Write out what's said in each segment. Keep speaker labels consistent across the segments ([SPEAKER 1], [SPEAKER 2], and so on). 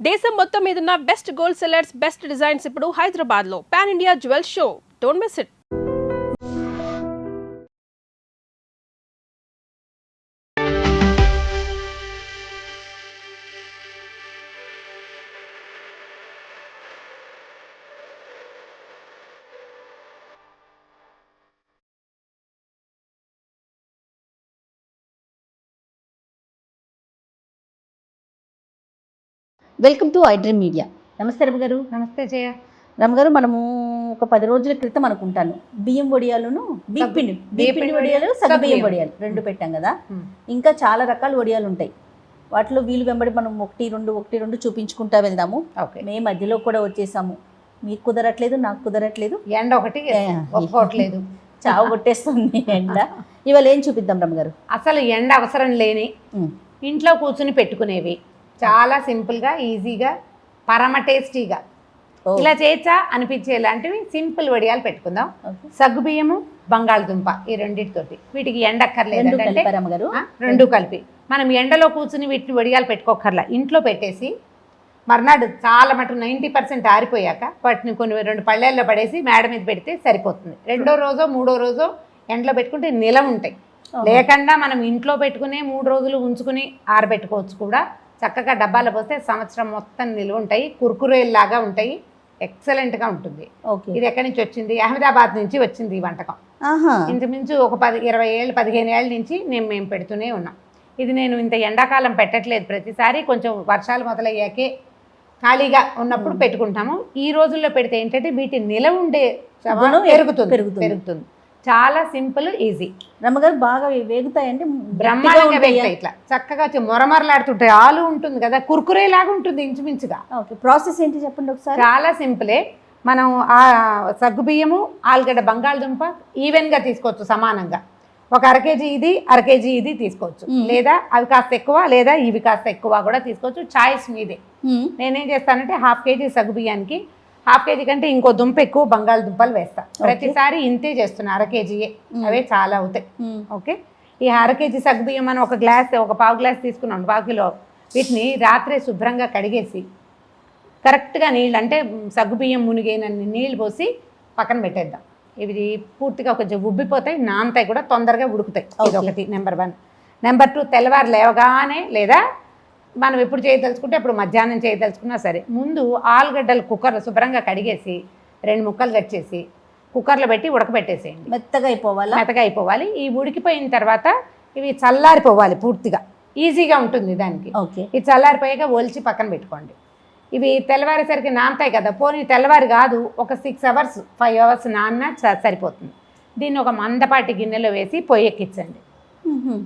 [SPEAKER 1] దేశం మొత్తం మీదున్న best gold sellers, best designs ఇప్పుడు హైదరాబాద్ లో pan India jewel show. Don't miss it.
[SPEAKER 2] Welcome to iDream media. నమస్తే రమ్మ గారు.
[SPEAKER 3] నమస్తే జయ.
[SPEAKER 2] రమ్మ గారు, మనము ఒక 10 రోజుల క్రితం అనుకుంటాను బియ్యం వడియాలును బియ్యపిండి వడియాలు, సగ్గుబియ్యం వడియాలు రెండు పెట్టాం కదా. ఇంకా చాలా రకాల వడియాలు ఉంటాయి. వాటిలో వీలు వెంబడి మనం ఒకటి రెండు చూపించుకుంటా వెళ్దాము. మేము మధ్యలో కూడా వచ్చేసాము. మీకు కుదరట్లేదు, నాకు కుదరట్లేదు.
[SPEAKER 3] ఎండ ఒకటి ఒప్పుకోవట్లేదు,
[SPEAKER 2] చావు కొట్టేస్తుంది ఎండ. ఇవాళ ఏం చూపిద్దాం రమ్మ గారు?
[SPEAKER 3] అసలు ఎండ అవసరం లేని ఇంట్లో కూర్చుని పెట్టుకునేవి, చాలా సింపుల్గా, ఈజీగా, పరమ టేస్టీగా ఇలా చేయొచ్చా అనిపించేలాంటివి సింపుల్ వడియాలు పెట్టుకుందాం. సగ్గుబియ్యము, బంగాళదుంప ఈ రెండింటితోటి. వీటికి ఎండక్కర్లేదు, రెండు కలిపి మనం ఎండలో కూర్చుని వీటిని వడియాలు పెట్టుకోకర్లా. ఇంట్లో పెట్టేసి మర్నాడు చాలా మటుకు 90% ఆరిపోయాక వాటిని కొన్ని 2 పళ్ళేల్లో పడేసి మేడ మీద పెడితే సరిపోతుంది. రెండో రోజో మూడో రోజో ఎండలో పెట్టుకుంటే నిలవ ఉంటాయి. లేకుండా మనం ఇంట్లో పెట్టుకునే 3 రోజులు ఉంచుకుని ఆరబెట్టుకోవచ్చు కూడా. చక్కగా డబ్బాలో పోస్తే సంవత్సరం మొత్తం నిల్వ ఉంటాయి. కుర్కురేలాగా ఉంటాయి. ఎక్సలెంట్గా ఉంటుంది. ఇది ఎక్కడి నుంచి వచ్చింది? అహ్మదాబాద్ నుంచి వచ్చింది ఈ వంటకం. ఇంచుమించు ఒక 20 ఏళ్ళు 15 ఏళ్ళ నుంచి మేము పెడుతూనే ఉన్నాం. ఇది నేను ఇంత ఎండాకాలం పెట్టట్లేదు. ప్రతిసారి కొంచెం వర్షాలు మొదలయ్యాకే ఖాళీగా ఉన్నప్పుడు పెట్టుకుంటాము. ఈ రోజుల్లో పెడితే ఏంటంటే వీటి నిలవ ఉండే పెరుగుతుంది. చాలా సింపుల్, ఈజీ.
[SPEAKER 2] రమ్మగారు బాగా వేగుతాయంటే
[SPEAKER 3] బ్రహ్మాండంగా వేగుతాయి. ఇట్లా చక్కగా మొరమరలాడుతుంటాయి. ఆలు ఉంటుంది కదా, కుర్కురే లాగా ఉంటుంది ఇంచుమించుగా.
[SPEAKER 2] ప్రాసెస్ ఏంటి చెప్పండి ఒకసారి.
[SPEAKER 3] చాలా సింపులే. మనం ఆ సగ్గుబియ్యము, ఆలుగడ్డ, బంగాళదుంప ఈవెన్గా తీసుకోవచ్చు సమానంగా. ఒక 1/2 కేజీ ఇది, 1/2 కేజీ ఇది తీసుకోవచ్చు. లేదా అవి కాస్త ఎక్కువ, లేదా ఇవి కాస్త ఎక్కువ కూడా తీసుకోవచ్చు. చాయిస్ మీదే. నేనేం చేస్తానంటే 1/2 కేజీ సగ్గుబియ్యానికి 1/2 కేజీ కంటే ఇంకో దుంప ఎక్కువ బంగాళదుంపలు వేస్తా. ప్రతిసారి ఇంతే చేస్తున్నా, 1/2 కేజీయే. అవే చాలా అవుతాయి. ఓకే. ఈ 1/2 కేజీ సగ్గుబియ్యం మనం ఒక పావు గ్లాస్ తీసుకున్నాం, 1/4 కిలో. వీటిని రాత్రే శుభ్రంగా కడిగేసి కరెక్ట్గా నీళ్ళు, అంటే సగ్గుబియ్యం మునిగేనన్ని నీళ్ళు పోసి పక్కన పెట్టేద్దాం. ఇవి పూర్తిగా కొంచెం ఉబ్బిపోతాయి, నానతాయి కూడా, తొందరగా ఉడుకుతాయి. ఇది ఒకటి, నెంబర్ 1. నెంబర్ 2, తెల్లవారు లేవగానే లేదా మనం ఎప్పుడు చేయదలుచుకుంటే అప్పుడు మధ్యాహ్నం చేయదలుచుకున్నా సరే, ముందు ఆలుగడ్డలు కుక్కర్లో శుభ్రంగా కడిగేసి 2 ముక్కలు కట్ చేసి కుక్కర్లో పెట్టి ఉడకబెట్టేసేయండి.
[SPEAKER 2] మెత్తగా
[SPEAKER 3] అయిపోవాలి. ఈ ఉడికిపోయిన తర్వాత ఇవి చల్లారిపోవాలి పూర్తిగా. ఈజీగా ఉంటుంది దానికి. ఇది చల్లారిపోయాక ఒలిచి పక్కన పెట్టుకోండి. ఇవి తెల్లవారేసరికి నానతాయి కదా. పోనీ తెల్లవారు కాదు, ఒక 6 అవర్స్ 5 అవర్స్ నాన్న సరిపోతుంది. దీన్ని ఒక మందపాటి గిన్నెలో వేసి పొయ్యి ఎక్కించండి.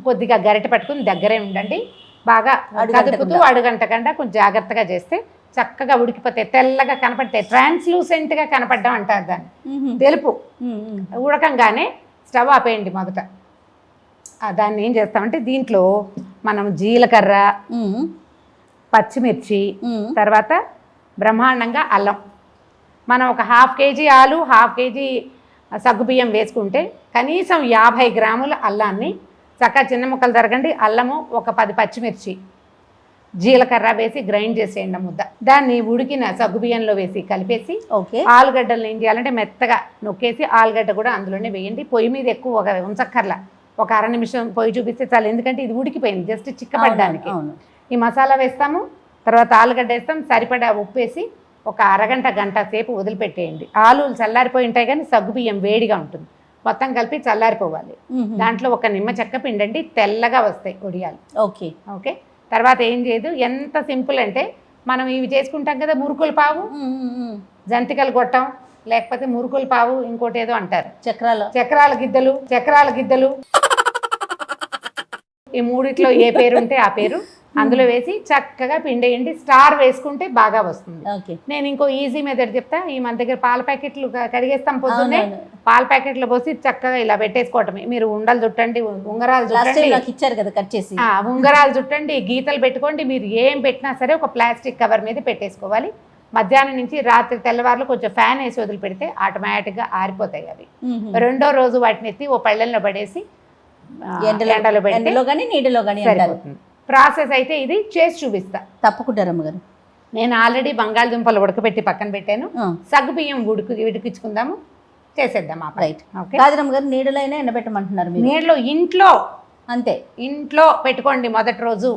[SPEAKER 3] కొద్దిగా గరిటె పట్టుకుని దగ్గరే ఉండండి. బాగా కదుపుతూ అడుగంటకుండా కొంచెం జాగ్రత్తగా చేస్తే చక్కగా ఉడికిపోతాయి. తెల్లగా కనపడతాయి. ట్రాన్స్లూసెంట్గా కనపడడం అంటారు దాన్ని, తెలుపు. ఉడకంగానే స్టవ్ ఆపేయండి మొదట. దాన్ని ఏం చేస్తామంటే దీంట్లో మనం జీలకర్ర, పచ్చిమిర్చి, తర్వాత బ్రహ్మాండంగా అల్లం. మనం ఒక 1/2 కేజీ ఆలు, 1/2 కేజీ సగ్గుబియ్యం వేసుకుంటే కనీసం 50 గ్రాముల అల్లాన్ని చక్కగా చిన్న ముక్కలు తరగండి. అల్లము, ఒక 10 పచ్చిమిర్చి, జీలకర్ర వేసి గ్రైండ్ చేసేయండి ముద్ద. దాన్ని ఉడికిన సగ్గుబియ్యంలో వేసి కలిపేసి ఆలుగడ్డలు ఏం చేయాలంటే మెత్తగా నొక్కేసి ఆలుగడ్డ కూడా అందులోనే వేయండి. పొయ్యి మీద ఎక్కువ ఉంచక్కర్లా, ఒక 1/2 నిమిషం పొయ్యి చూపిస్తే చాలు. ఎందుకంటే ఇది ఉడికిపోయింది, జస్ట్ చిక్కపడ్డానికి. ఈ మసాలా వేస్తాము, తర్వాత ఆలుగడ్డ వేస్తాం, సరిపడా ఉప్పు వేసి ఒక అరగంట గంట సేపు వదిలిపెట్టేయండి. ఆలులు చల్లారిపోయి ఉంటాయి కానీ సగ్గుబియ్యం వేడిగా ఉంటుంది. మొత్తం కలిపి చల్లారిపోవాలి. దాంట్లో ఒక నిమ్మ చెక్క పిండండి, తెల్లగా వస్తాయి వడియాలు. ఓకే. తర్వాత ఏం చేయదు, ఎంత సింపుల్ అంటే మనం ఇవి చేసుకుంటాం కదా, మురుకుల పావు, జంతికలు గొట్టం, లేకపోతే మురుకుల పావు, ఇంకోటి ఏదో అంటారు, చక్రాల గిద్దలు. ఈ మూడిట్లో ఏ పేరు ఉంటే ఆ పేరు అందులో వేసి చక్కగా పిండేయండి. స్టార్ వేసుకుంటే బాగా వస్తుంది. నేను ఇంకో ఈజీ మెథడ్ చెప్తా. ఈ మన దగ్గర పాల ప్యాకెట్లు కడిగేస్తాం పొద్దున్నే, పాల ప్యాకెట్లు పోసి చక్కగా ఇలా పెట్టేసుకోవటమే. మీరు ఉండలు చుట్టండి, ఉంగరాలు చుట్టండి, ఉంగరాలు చుట్టండి, గీతలు పెట్టుకోండి. మీరు ఏం పెట్టినా సరే ఒక ప్లాస్టిక్ కవర్ మీద పెట్టేసుకోవాలి. మధ్యాహ్నం నుంచి రాత్రి తెల్లవారులు కొంచెం ఫ్యాన్ వేసి వదిలి పెడితే ఆటోమేటిక్గా ఆరిపోతాయి అవి. రెండో రోజు వాటిని ఎత్తి ఓ పళ్ళెంలో పడేసి ఎండలో పెట్టి,
[SPEAKER 2] నీడలో కానీ
[SPEAKER 3] ప్రాసెస్ అయితే ఇది చేసి చూపిస్తా.
[SPEAKER 2] తప్పకుండా రమ్మగారు.
[SPEAKER 3] నేను ఆల్రెడీ బంగాళదుంపలు ఉడకబెట్టి పక్కన పెట్టాను. సగ్గుబియ్యం ఉడికించుకుందాము, చేసేద్దాం.
[SPEAKER 2] రైట్. కాదరమ్మ గారు నీడలో అయినా ఎండబెట్టమంటున్నారు మీరు?
[SPEAKER 3] నీడలో ఇంట్లో
[SPEAKER 2] అంతే,
[SPEAKER 3] ఇంట్లో పెట్టుకోండి మొదటి రోజు.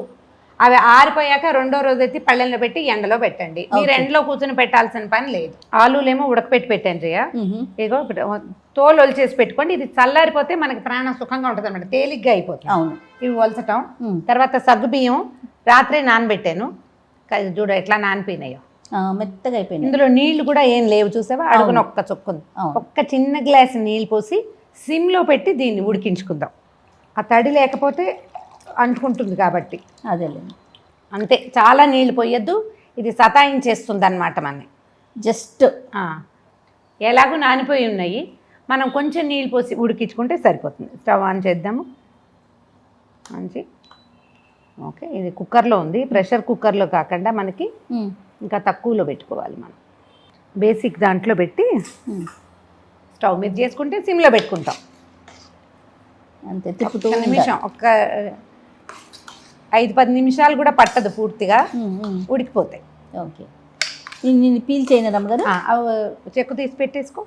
[SPEAKER 3] అవి ఆరిపోయాక రెండో రోజు ఎత్తి పళ్ళెంలో పెట్టి ఎండలో పెట్టండి. మీరు ఎండలో కూర్చొని పెట్టాల్సిన పని లేదు. ఆలూలేమో ఉడకపెట్టి పెట్టండి రియా. ఇదిగో తోలు ఒలిచేసి పెట్టుకోండి. ఇది చల్లారిపోతే మనకి ప్రాణం సుఖంగా ఉంటుంది అనమాట, తేలిగ్గా అయిపోతుంది.
[SPEAKER 2] అవును.
[SPEAKER 3] ఇవి ఒలచటం. తర్వాత సగ్గుబియ్యం రాత్రి నానబెట్టాను, చూడ ఎట్లా నానిపోయినాయో,
[SPEAKER 2] మెత్తగా అయిపోయింది.
[SPEAKER 3] ఇందులో నీళ్లు కూడా ఏం లేవు, చూసావా? అడుగున ఒక్క చొక్కుంది. ఒక్క చిన్న గ్లాస్ నీళ్ళు పోసి సిమ్లో పెట్టి దీన్ని ఉడికించుకుందాం. ఆ తడి లేకపోతే అంటుకుంటుంది కాబట్టి.
[SPEAKER 2] అదేలేండి,
[SPEAKER 3] అంతే. చాలా నీళ్ళు పోయొద్దు, ఇది సతాయించేస్తుంది అన్నమాట మనని.
[SPEAKER 2] జస్ట్
[SPEAKER 3] ఎలాగూ నానిపోయి ఉన్నాయి, మనం కొంచెం నీళ్ళు పోసి ఉడికించుకుంటే సరిపోతుంది. స్టవ్ ఆన్ చేద్దాము. మంచి ఓకే. ఇది కుక్కర్లో ఉంది, ప్రెషర్ కుక్కర్లో కాకుండా మనకి ఇంకా తక్కువలో పెట్టుకోవాలి. మనం బేసిక్ దాంట్లో పెట్టి స్టవ్ మీద చేసుకుంటే సిమ్లో పెట్టుకుంటాం.
[SPEAKER 2] అంతే, తిప్పుతూ
[SPEAKER 3] నిమిషం, ఒక్క 5-10 నిమిషాలు కూడా పట్టదు, పూర్తిగా ఉడికిపోతాయి.
[SPEAKER 2] ఓకే. నేను పీల్ చేయను రమ్మగారు,
[SPEAKER 3] చెక్కు తీసి పెట్టేసుకో.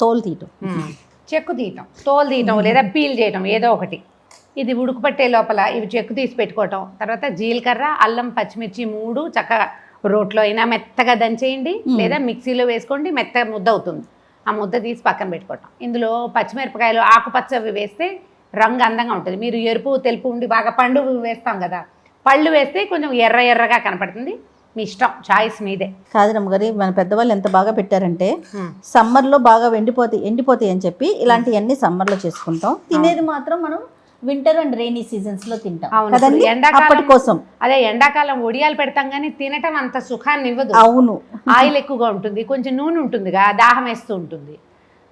[SPEAKER 2] తోలు తీయటం,
[SPEAKER 3] చెక్కు తీయటం, తోలు తీయటం లేదా పీల్ చేయటం, ఏదో ఒకటి. ఇది ఉడుకుపట్టే లోపల ఇవి చెక్కు తీసి పెట్టుకోవటం. తర్వాత జీలకర్ర, అల్లం, పచ్చిమిర్చి 3 చక్కగా రోట్లో అయినా మెత్తగా దంచేయండి, లేదా మిక్సీలో వేసుకోండి, మెత్తగా ముద్ద అవుతుంది. ఆ ముద్ద తీసి పక్కన పెట్టుకోవటం. ఇందులో పచ్చిమిరపకాయలు ఆకుపచ్చవి వేస్తే రంగు అందంగా ఉంటుంది. మీరు ఎరుపు తెలుపు ఉండి బాగా పండు వేస్తాం కదా, పళ్ళు వేస్తే కొంచెం ఎర్ర ఎర్రగా కనపడుతుంది. మీ ఇష్టం, చాయిస్ మీదే.
[SPEAKER 2] కాదరమ్మ గారి మన పెద్దవాళ్ళు ఎంత బాగా పెట్టారంటే సమ్మర్లో బాగా ఎండిపోతాయి అని చెప్పి ఇలాంటివన్నీ సమ్మర్లో చేసుకుంటాం. తినేది మాత్రం మనం వింటర్ అండ్ రెయినీ సీజన్స్ లో తింటాం. ఎండాకాలం
[SPEAKER 3] కోసం అదే ఎండాకాలం ఒడియాలు పెడతాం కానీ తినటం అంత సుఖాన్ని ఇవ్వదు.
[SPEAKER 2] అవును,
[SPEAKER 3] ఆయిల్ ఎక్కువగా ఉంటుంది, కొంచెం నూనె ఉంటుందిగా, దాహం వేస్తూ ఉంటుంది.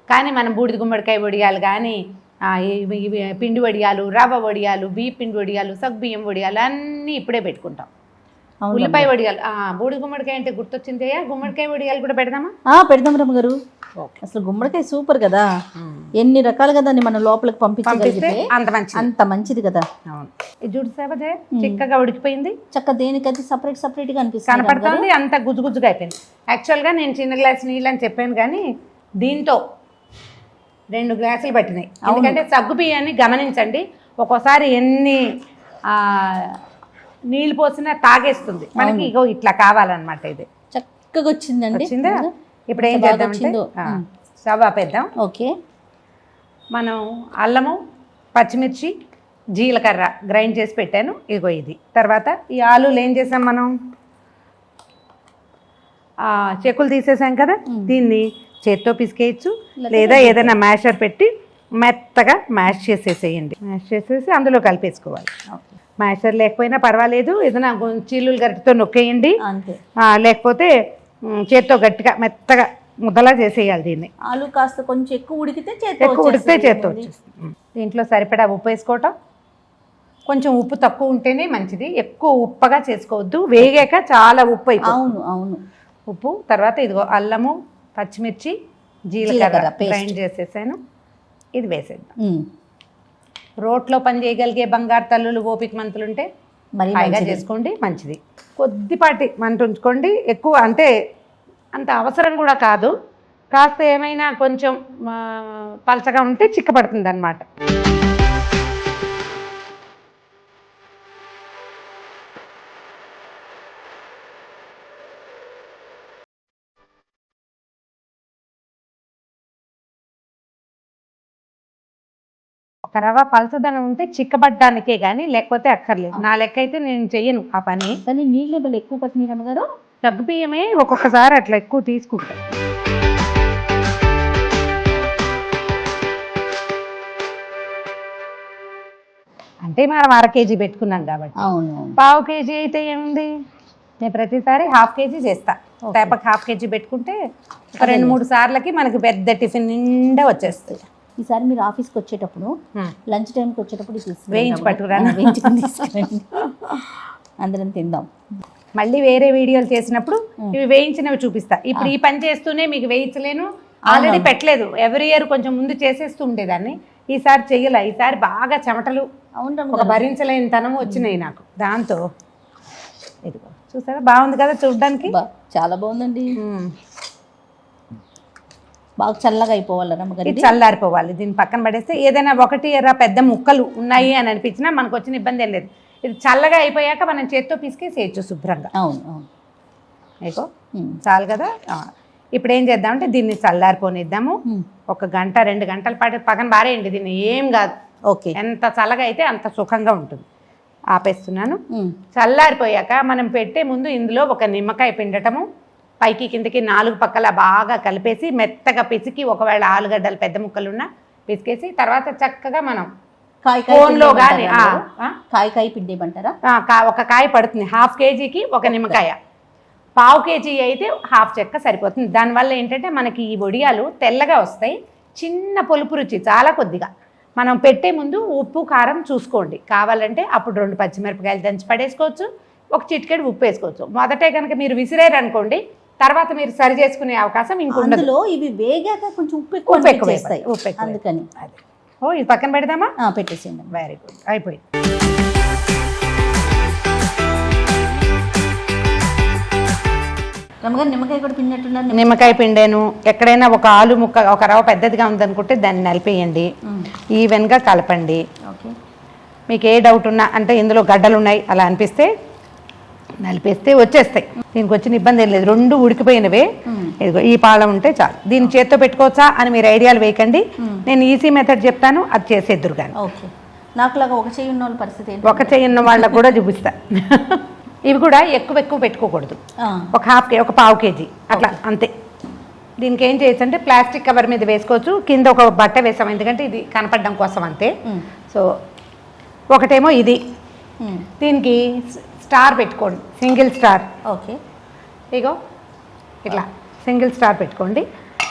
[SPEAKER 3] కానీ మనం బూడిద గుమ్మడికాయ వడియాలు కానీ, పిండి వడియాలు, రవ్వ వడియాలు, బియ్య పిండి వడియాలు, సగ్గుబియ్యం వడియాలు అన్నీ ఇప్పుడే పెట్టుకుంటాం. ఉల్లిపాయ వడియాలు, బూడిద గుమ్మడికాయ అంటే గుర్తొచ్చింది. గుమ్మడికాయ వడియాలు కూడా పెడదామా?
[SPEAKER 2] పెడదాం రమ్మ గారు. అసలు గుమ్మడికాయ సూపర్ కదా, ఎన్ని రకాలుగా దాన్ని మనం లోపలికి పంపించగలిగితే అంత మంచిది కదా.
[SPEAKER 3] ఇది చూసావదే చిక్కగా ఉడికిపోయింది.
[SPEAKER 2] చక్క దేనికైతే సపరేట్ గా
[SPEAKER 3] కనపడుతుంది, అంత గుజ్జుగుజ్జుగా అయిపోయింది. యాక్చువల్గా నేను చిన్న గ్లాస్ నీళ్ళు అని చెప్పాను కానీ దీంతో 2 గ్లాసులు పట్టినాయి. ఎందుకంటే సగ్గు బియ్యాన్ని గమనించండి, ఒక్కోసారి ఎన్ని నీళ్ళు పోసినా తాగేస్తుంది మనకి. ఇగో ఇట్లా కావాలన్నమాట. ఇది
[SPEAKER 2] చక్కగా వచ్చిందండి.
[SPEAKER 3] వచ్చిందా? ఇప్పుడు ఏం చేద్దామంటే స్టవ్ ఆపేద్దాం.
[SPEAKER 2] ఓకే.
[SPEAKER 3] మనం అల్లము, పచ్చిమిర్చి, జీలకర్ర గ్రైండ్ చేసి పెట్టాను. ఇగో ఇది. తర్వాత ఈ ఆలూలు ఏం చేసాం మనం, చెక్కులు తీసేసాం కదా, దీన్ని చేత్తో పిసికేయచ్చు లేదా ఏదైనా మ్యాషర్ పెట్టి మెత్తగా మ్యాష్ చేసేసేయండి. మ్యాష్ చేసేసి అందులో కలిపేసుకోవాలి. మ్యాషర్ లేకపోయినా పర్వాలేదు, ఏదైనా చీలులు గరిటతో నొక్కేయండి, లేకపోతే చేత్తో గట్టిగా మెత్తగా ముద్దలా చేసేయాలి దీన్ని.
[SPEAKER 2] ఆలు కాస్త కొంచెం ఎక్కువ ఉడికితే
[SPEAKER 3] చేత్తో వచ్చేస్తుంది. దీంట్లో సరిపడా ఉప్పు వేసుకోవటం. కొంచెం ఉప్పు తక్కువ ఉంటేనే మంచిది, ఎక్కువ ఉప్పగా చేసుకోవద్దు, వేగాక చాలా ఉప్పు అయిపోతుంది.
[SPEAKER 2] అవును.
[SPEAKER 3] ఉప్పు. తర్వాత ఇదిగో అల్లము, పచ్చిమిర్చి, జీలకర్ర గ్రైండ్ చేసేసాను, ఇది వేసేద్దాం. రోట్లో పని చేయగలిగే బంగారు తల్లులు, ఓపిక మంతులు ఉంటే హాయిగా చేసుకోండి, మంచిది. కొద్దిపాటి మంట ఉంచుకోండి, ఎక్కువ అంటే అంత అవసరం కూడా కాదు. కాస్త ఏమైనా కొంచెం పలచగా ఉంటే చిక్కపడుతుంది అన్నమాట. రవ్వ పలసదనం ఉంటే చిక్కబడ్డానికే కానీ లేకపోతే అక్కర్లేదు. నా లెక్క అయితే నేను చెయ్యను ఆ పని.
[SPEAKER 2] కానీ నీళ్ళు ఎక్కువ పట్టినాయి అమ్మగారు.
[SPEAKER 3] సగ్గుబియ్యమే ఒక్కొక్కసారి అట్లా ఎక్కువ తీసుకుంటాం. అంటే మనం 1/2 కేజీ పెట్టుకున్నాం కాబట్టి.
[SPEAKER 2] అవును.
[SPEAKER 3] 1/2 కేజీ అయితే ఏముంది, నేను ప్రతిసారి 1/2 కేజీ చేస్తా. తేపకి 1/2 కేజీ పెట్టుకుంటే 2-3 సార్లకి మనకి పెద్ద టిఫిన్ నిండా వచ్చేస్తుంది.
[SPEAKER 2] ఈసారి మీరు ఆఫీస్కి వచ్చేటప్పుడు లంచ్ టైంకి వచ్చేటప్పుడు
[SPEAKER 3] వేయించి పట్టుకురా,
[SPEAKER 2] అందరం తిందాం.
[SPEAKER 3] మళ్ళీ వేరే వీడియోలు చేసినప్పుడు ఇవి వేయించినవి చూపిస్తా. ఇప్పుడు ఈ పని చేస్తూనే మీకు వేయించలేను, ఆల్రెడీ పెట్టలేదు. ఎవ్రీ ఇయర్ కొంచెం ముందు చేసేస్తూ ఉండేదాన్ని, ఈసారి చెయ్యలే. ఈసారి బాగా చెమటలు, ఒక భరించలేని తనం వచ్చినాయి నాకు. దాంతో ఇదిగో చూసారా బాగుంది కదా చూడడానికి.
[SPEAKER 2] చాలా బాగుందండి. బాగా చల్లగా అయిపోవాలి రమ్మగారు.
[SPEAKER 3] ఇది చల్లారిపోవాలి. దీన్ని పక్కన పడేస్తే ఏదైనా ఒకటి పెద్ద ముక్కలు ఉన్నాయి అని అనిపించినా మనకు వచ్చిన ఇబ్బంది ఏం లేదు. ఇది చల్లగా అయిపోయాక మనం చేత్తో పిసికేసేయచ్చు శుభ్రంగా.
[SPEAKER 2] అవును అవును.
[SPEAKER 3] అయిపో చాలు కదా. ఇప్పుడు ఏం చేద్దామంటే దీన్ని చల్లారిపోనిద్దాము. 1 గంట 2 గంటల పాటు పక్కన బారేయండి. దీన్ని ఏం కాదు.
[SPEAKER 2] ఓకే.
[SPEAKER 3] ఎంత చల్లగా అయితే అంత సుఖంగా ఉంటుంది. ఆపేస్తున్నాను. చల్లారిపోయాక మనం పెట్టే ముందు ఇందులో ఒక నిమ్మకాయ పిండటము, పైకి కిందకి 4 పక్కల బాగా కలిపేసి మెత్తగా పిసికి, ఒకవేళ ఆలుగడ్డలు పెద్ద ముక్కలున్నా పిసికేసి తర్వాత చక్కగా మనం ఫోన్లో కానీ
[SPEAKER 2] కాయ పిండేయమంటారా?
[SPEAKER 3] ఒక కాయ పడుతుంది. 1/2 కేజీకి 1 నిమ్మకాయ. 1/4 కేజీ అయితే 1/2 చెక్క సరిపోతుంది. దానివల్ల ఏంటంటే మనకి ఈ వడియాలు తెల్లగా వస్తాయి. చిన్న పులుపు రుచి చాలా కొద్దిగా. మనం పెట్టే ముందు ఉప్పు కారం చూసుకోండి. కావాలంటే అప్పుడు 2 పచ్చిమిరపకాయలు దంచి పడేసుకోవచ్చు, 1 చిటికెడు ఉప్పు వేసుకోవచ్చు. మొదటే కనుక మీరు విసిరేరు అనుకోండి, తర్వాత మీరు సరి చేసుకునే అవకాశం ఇంకొండదు.
[SPEAKER 2] ఇవి వేగాక కొంచెం ఉప్పు ఎక్కువ వేస్తాయి,
[SPEAKER 3] ఉప్పు ఎక్కువ
[SPEAKER 2] అందుకని.
[SPEAKER 3] ఓ ఇది పక్కన పెడదామా?
[SPEAKER 2] పెట్టేసేయండి.
[SPEAKER 3] వెరీ గుడ్, అయిపోయింది.
[SPEAKER 2] రమ్మగారు నిమ్మకాయ కూడా పిండినట్టున్నారు.
[SPEAKER 3] నిమ్మకాయ పిండాను. ఎక్కడైనా ఒక ఆలు ముక్క, ఒక రవ్వ పెద్దదిగా ఉందనుకుంటే దాన్ని నలిపేయండి, ఈవెన్గా కలపండి.
[SPEAKER 2] ఓకే.
[SPEAKER 3] మీకు ఏ డౌట్ ఉన్నా, అంటే ఇందులో గడ్డలు ఉన్నాయి అలా అనిపిస్తే నలిపేస్తే వచ్చేస్తాయి. దీనికి వచ్చిన ఇబ్బంది ఏం లేదు. 2 ఉడికిపోయినవే. ఇదిగో ఈ పాల ఉంటే చాలు. దీన్ని చేత్తో పెట్టుకోవచ్చా అని మీరు ఐడియాలు వేయకండి. నేను ఈజీ మెథడ్ చెప్తాను, అది చేసేద్దురు కానీ.
[SPEAKER 2] ఓకే. నాకులాగా ఒక చెయ్యి ఉన్న వాళ్ళ పరిస్థితి ఏంటి?
[SPEAKER 3] ఒక చెయ్యి ఉన్న వాళ్ళకు కూడా చూపిస్తా. ఇవి కూడా ఎక్కువ పెట్టుకోకూడదు. ఒక 1/2 కేజీ అట్లా అంతే. దీనికి ఏం చేయొచ్చు అంటే ప్లాస్టిక్ కవర్ మీద వేసుకోవచ్చు, కింద ఒక బట్ట వేసాం, ఎందుకంటే ఇది కనపడడం కోసం అంతే. సో ఒకటేమో ఇది, దీనికి స్టార్ పెట్టుకోండి, సింగిల్ స్టార్.
[SPEAKER 2] ఓకే.
[SPEAKER 3] ఇగో ఇట్లా సింగిల్ స్టార్ పెట్టుకోండి.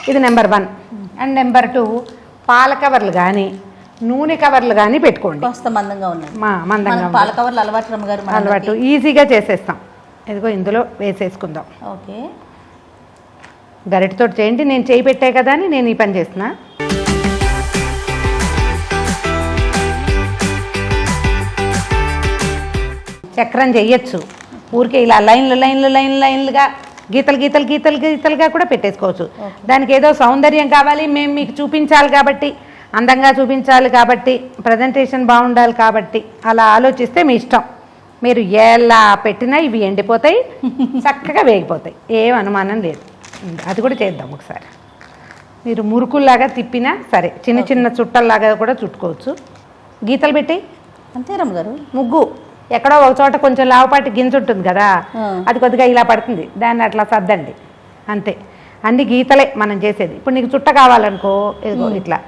[SPEAKER 3] ఇది నెంబర్ 1. అండ్ నెంబర్ 2 పాల కవర్లు కానీ నూనె కవర్లు కానీ పెట్టుకోండి.
[SPEAKER 2] కాస్త మందంగా ఉన్నాయి.
[SPEAKER 3] మందంగా
[SPEAKER 2] పాల కవర్లు అలవాటు రమ్మగారు,
[SPEAKER 3] అలవాటు ఈజీగా చేసేస్తాం. ఇదిగో ఇందులో వేసేసుకుందాం.
[SPEAKER 2] ఓకే.
[SPEAKER 3] గరిటెతో చేయండి, నేను చేయి పెట్టే కదా అని నేను ఈ పని చేస్తున్నా. చక్రం చెయ్యొచ్చు. ఊరికే ఇలా లైన్లుగా గీతలుగా కూడా పెట్టేసుకోవచ్చు. దానికి ఏదో సౌందర్యం కావాలి, మేము మీకు చూపించాలి కాబట్టి, అందంగా చూపించాలి కాబట్టి, ప్రజెంటేషన్ బాగుండాలి కాబట్టి అలా ఆలోచిస్తే మీ ఇష్టం. మీరు ఎలా పెట్టినా ఇవి ఎండిపోతాయి, చక్కగా వేగిపోతాయి, ఏం అనుమానం లేదు. అది కూడా చేద్దాం ఒకసారి. మీరు మురుకుల్లాగా తిప్పినా సరే, చిన్న చుట్టల్లాగా కూడా చుట్టుకోవచ్చు. గీతలు పెట్టి
[SPEAKER 2] అంతే రమ్మగారు.
[SPEAKER 3] ముగ్గు ఎక్కడో ఒక చోట కొంచెం లావుపాటి గింజ ఉంటుంది కదా, అది కొద్దిగా ఇలా పడుతుంది, దాన్ని అట్లా సర్దండి అంతే. అన్ని గీతలే మనం చేసేది. ఇప్పుడు నీకు చుట్ట కావాలనుకో, ఇదిగో ఇట్లా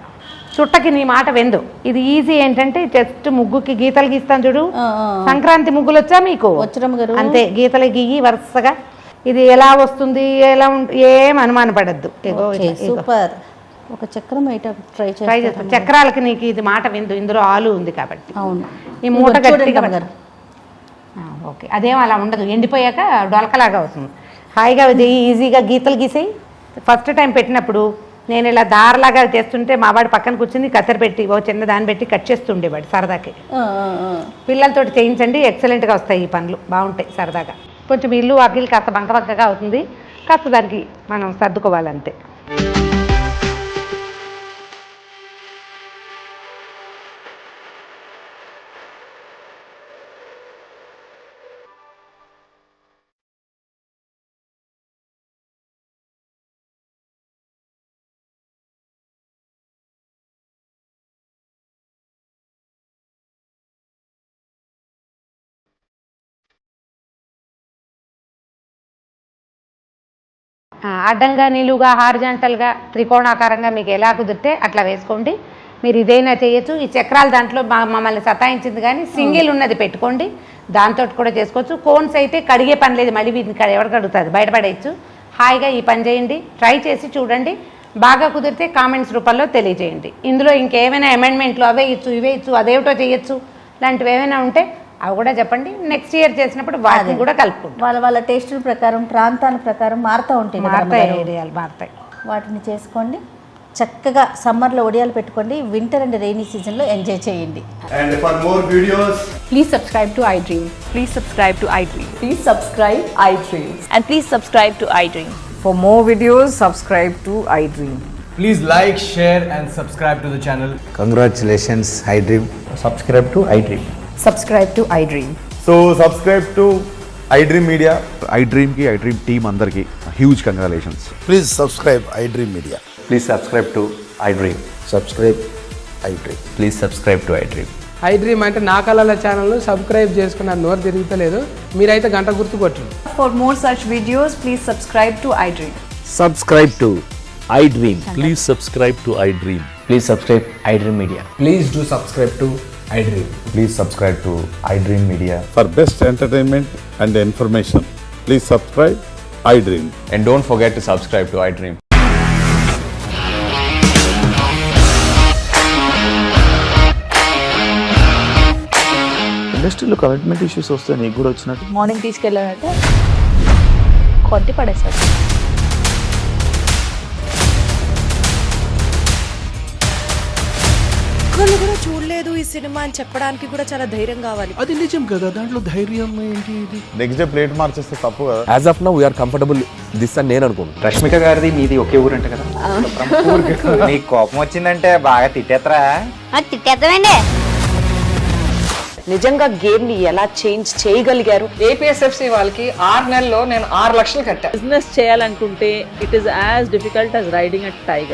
[SPEAKER 3] చుట్టకి నీ మాట వెందు. ఇది ఈజీ ఏంటంటే జస్ట్ ముగ్గుకి గీతలు గీస్తాను చూడు. సంక్రాంతి ముగ్గులు వచ్చా మీకు? అంతే, గీతలు గీయి వరుసగా. ఇది ఎలా వస్తుంది, ఎలా ఏం అనుమాన పడద్దు.
[SPEAKER 2] సూపర్. ఒక చక్రం ట్రై చేస్తాను.
[SPEAKER 3] చక్రాలకి నీకు ఇది మాట విందు, ఇందులో ఆలు ఉంది కాబట్టి.
[SPEAKER 2] అవును.
[SPEAKER 3] ఈ మూట గట్టిగా. ఓకే, అదేం అలా ఉండదు, ఎండిపోయాక డొలకలాగా అవుతుంది. హాయిగా ఈజీగా గీతలు గీసేయి. ఫస్ట్ టైం పెట్టినప్పుడు నేను ఇలా దారలాగా చేస్తుంటే మా వాడు పక్కన కూర్చుని కత్తెర పెట్టి ఓ చిన్న దాన్ని పెట్టి కట్ చేస్తుండేవాడు సరదాకి. పిల్లలతో చేయించండి, ఎక్సలెంట్గా వస్తాయి ఈ పనులు, బాగుంటాయి సరదాగా. కొంచెం ఇల్లు అగ్గిలు కాస్త బంకగా అవుతుంది, కాస్త దానికి మనం సర్దుకోవాలంతే. అడ్డంగా, నిలువుగా, హారిజాంటల్గా, త్రికోణాకారంగా మీకు ఎలా కుదిరితే అట్లా వేసుకోండి. మీరు ఇదైనా చేయొచ్చు. ఈ చక్రాలు దాంట్లో మమ్మల్ని సతాయించింది కానీ సింగిల్ ఉన్నది పెట్టుకోండి, దాంతో కూడా చేసుకోవచ్చు. కోన్స్ అయితే కడిగే పని లేదు, మళ్ళీ వీటిని ఎవరు కడుగుతుంది, బయటపడేయచ్చు. హాయిగా ఈ పని చేయండి, ట్రై చేసి చూడండి. బాగా కుదిరితే కామెంట్స్ రూపంలో తెలియజేయండి. ఇందులో ఇంకేమైనా అమెండ్మెంట్లు అవే ఇచ్చు, ఇవే ఇచ్చు, అదేమిటో చేయొచ్చు లాంటివి ఏమైనా ఉంటే అవి కూడా చెప్పండి. నెక్స్ట్ ఇయర్ చేసినప్పుడు వాటిని కూడా కలుపుకుంటాం.
[SPEAKER 2] వాళ్ళ టేస్టుల ప్రకారం, ప్రాంతాల ప్రకారం మారుతూ ఉంటాయి,
[SPEAKER 3] ఏరియాలు మారుతాయి.
[SPEAKER 2] వాటిని చేసుకోండి. చక్కగా సమ్మర్లో వడియాలు పెట్టుకోండి, వింటర్ అండ్ రెయినీ సీజన్లో ఎంజాయ్ చేయండి.
[SPEAKER 4] And for more videos,
[SPEAKER 5] Please subscribe to iDream. Please subscribe to iDream.
[SPEAKER 6] Please subscribe iDream.
[SPEAKER 5] And please subscribe to iDream.
[SPEAKER 6] For more videos, subscribe to iDream.
[SPEAKER 4] please like, share and subscribe to the channel.
[SPEAKER 7] Congratulations, iDream.
[SPEAKER 4] Subscribe to iDream.
[SPEAKER 6] Subscribe to iDream.
[SPEAKER 8] So subscribe to iDream Media.
[SPEAKER 9] iDream ki iDream team andarki huge congratulations.
[SPEAKER 7] Please subscribe iDream Media.
[SPEAKER 8] Please subscribe to iDream.
[SPEAKER 7] Subscribe iDream.
[SPEAKER 8] Please subscribe to iDream.
[SPEAKER 10] iDream అంటే నా కళల channel subscribe చేసుకున్న నోరు తిరుగుతలేదు, మీరైతే గంట గుర్తు కొట్టండి.
[SPEAKER 6] For more such videos, please subscribe to iDream.
[SPEAKER 7] Subscribe to iDream.
[SPEAKER 11] Please subscribe to iDream.
[SPEAKER 7] Please subscribe iDream Media.
[SPEAKER 4] Please do subscribe to iDream.
[SPEAKER 8] Please subscribe to iDream Media.
[SPEAKER 9] For best entertainment and information, please subscribe iDream.
[SPEAKER 8] And don't forget to subscribe to iDream.
[SPEAKER 11] ఇండస్ట్రీలో commitment issues వస్తే నీకు కూడా వచ్చినట్టు
[SPEAKER 5] morning తీసుకెళ్ళాలంటే కొట్టి పడేస్తాడు.
[SPEAKER 6] ఒక్కళ్ళు కూడా చూడలేదు ఈ సినిమా అని చెప్పడానికి కూడా చాలా ధైర్యం కావాలి.
[SPEAKER 11] అది నిజం కదా, దాంట్లో ధైర్యం ఏంటి ఇది?
[SPEAKER 8] నెక్స్ట్ డే ప్లేట్ మార్చేస్తే తప్పు కదా.
[SPEAKER 11] As of now we are comfortable this అని నేను అనుకుంటున్నాను.
[SPEAKER 4] రష్మిక గారిది మీది ఒకే ఊరంట కదా?
[SPEAKER 7] నీకు కోపం వచ్చిందంటే బాగా తిట్టేత్తరా?
[SPEAKER 5] తిట్టేద్దామండి.
[SPEAKER 6] నిజంగా గేమ్ ని ఎలా చేంజ్ చేయగలిగారు?
[SPEAKER 10] ఏపీఎస్ఎఫ్సి వాళ్ళకి 6 నెలల్లో నేను 6 లక్షలు కట్టా.
[SPEAKER 5] బిజినెస్ చేయాలనుకుంటే it is as difficult as riding a tiger.